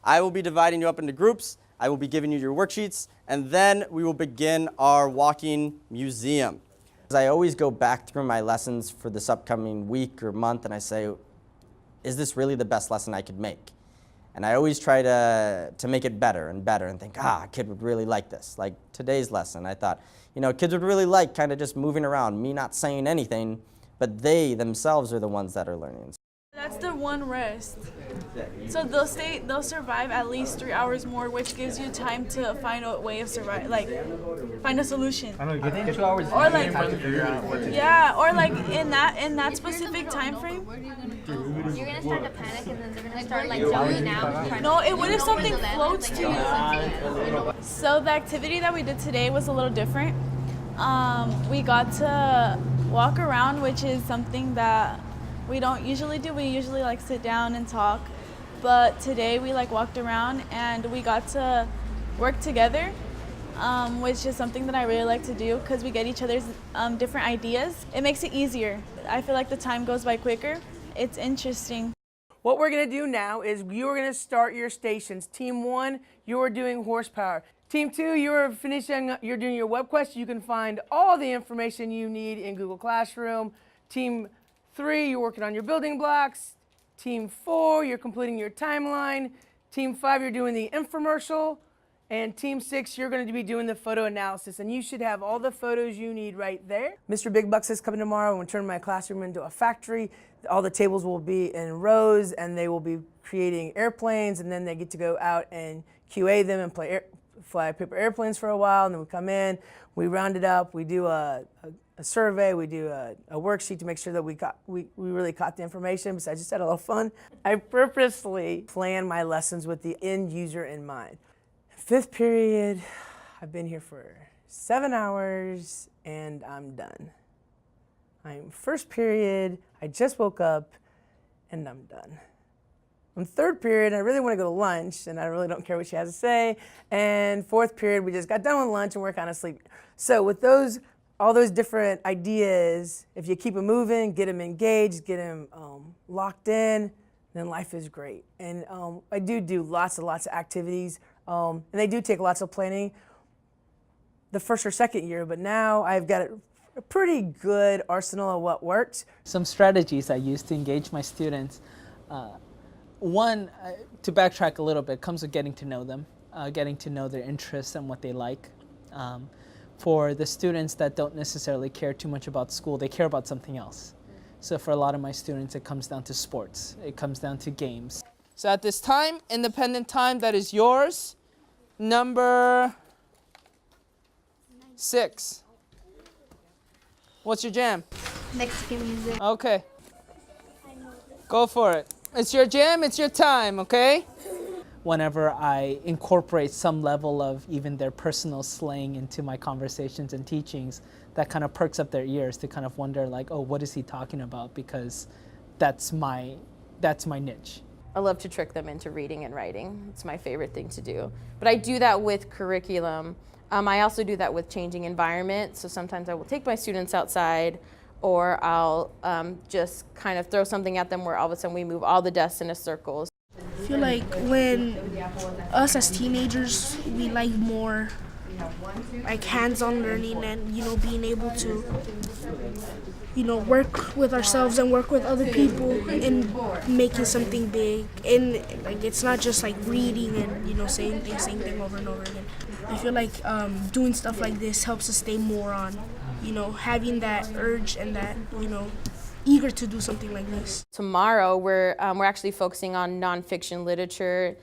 I will be dividing you up into groups. I will be giving you your worksheets, and then we will begin our walking museum. I always go back through my lessons for this upcoming week or month, and I say, is this really the best lesson I could make? And I always try to make it better and better and think, a kid would really like this. Like today's lesson, I thought, kids would really like kind of just moving around, me not saying anything, but they themselves are the ones that are learning. That's the one rest. So they'll survive at least 3 hours more, which gives you time to find a way of survive, like find a solution. Within 2 hours, or like figure out what to do. yeah, or like in that specific time frame. You're gonna start to panic, and then they're gonna start like zoning out. No, what if something floats to you? So the activity that we did today was a little different. We got to walk around, which is something that we don't usually do. We usually like sit down and talk, but today we like walked around and we got to work together, which is something that I really like to do because we get each other's different ideas. It makes it easier. I feel like the time goes by quicker. It's interesting. What we're gonna do now is you are gonna start your stations. Team 1, you're doing horsepower. Team 2, you're doing your web quest. You can find all the information you need in Google Classroom. Team 3, you're working on your building blocks. Team 4, you're completing your timeline. Team 5, you're doing the infomercial. And Team 6, you're going to be doing the photo analysis. And you should have all the photos you need right there. Mr. Big Bucks is coming tomorrow. I'm going to turn my classroom into a factory. All the tables will be in rows, and they will be creating airplanes, and then they get to go out and QA them and fly paper airplanes for a while. And then we come in, we round it up, we do a survey, we do a worksheet to make sure that we really caught the information, besides just had a little fun. I purposely plan my lessons with the end user in mind. 5th period, I've been here for 7 hours and I'm done. I'm 1st period, I just woke up and I'm done. I'm 3rd period, I really want to go to lunch and I really don't care what she has to say. And 4th period, we just got done with lunch and we're kind of sleeping. So with all those different ideas, if you keep them moving, get them engaged, get them locked in, then life is great. And I do lots and lots of activities, and they do take lots of planning the 1st or 2nd year, but now I've got a pretty good arsenal of what works. Some strategies I use to engage my students. One, to backtrack a little bit, comes with getting to know them, getting to know their interests and what they like. For the students that don't necessarily care too much about school, they care about something else. So for a lot of my students, it comes down to sports. It comes down to games. So at this time, independent time, that is yours. Number 6. What's your jam? Mexican music. Okay. Go for it. It's your jam, it's your time, okay? Whenever I incorporate some level of even their personal slang into my conversations and teachings, that kind of perks up their ears to kind of wonder like, oh, what is he talking about? Because that's my niche. I love to trick them into reading and writing. It's my favorite thing to do. But I do that with curriculum. I also do that with changing environment. So sometimes I will take my students outside, or I'll just kind of throw something at them where all of a sudden we move all the desks in a circle. I feel like when us as teenagers, we like more like hands-on learning and, being able to, work with ourselves and work with other people in making something big. And like it's not just like reading and, saying thing over and over again. I feel like doing stuff like this helps us stay more on, having that urge and that, eager to do something like this. Tomorrow we're actually focusing on nonfiction literature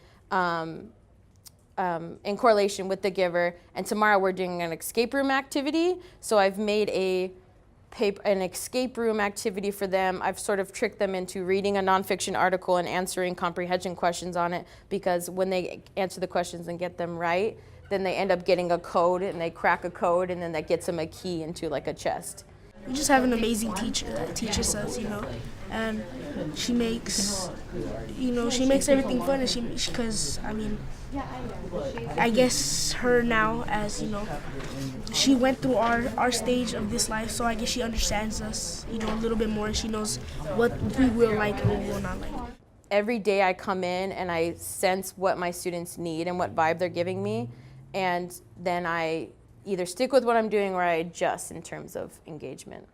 in correlation with The Giver, and tomorrow we're doing an escape room activity. So I've made an escape room activity for them. I've sort of tricked them into reading a nonfiction article and answering comprehension questions on it, because when they answer the questions and get them right, then they end up getting a code, and they crack a code, and then that gets them a key into like a chest. We just have an amazing teacher that teaches us, and she makes everything fun, and because I guess her now, as she went through our stage of this life, so I guess she understands us, a little bit more, and she knows what we will like and what we will not like. every day I come in and I sense what my students need and what vibe they're giving me, and then I either stick with what I'm doing or I adjust in terms of engagement.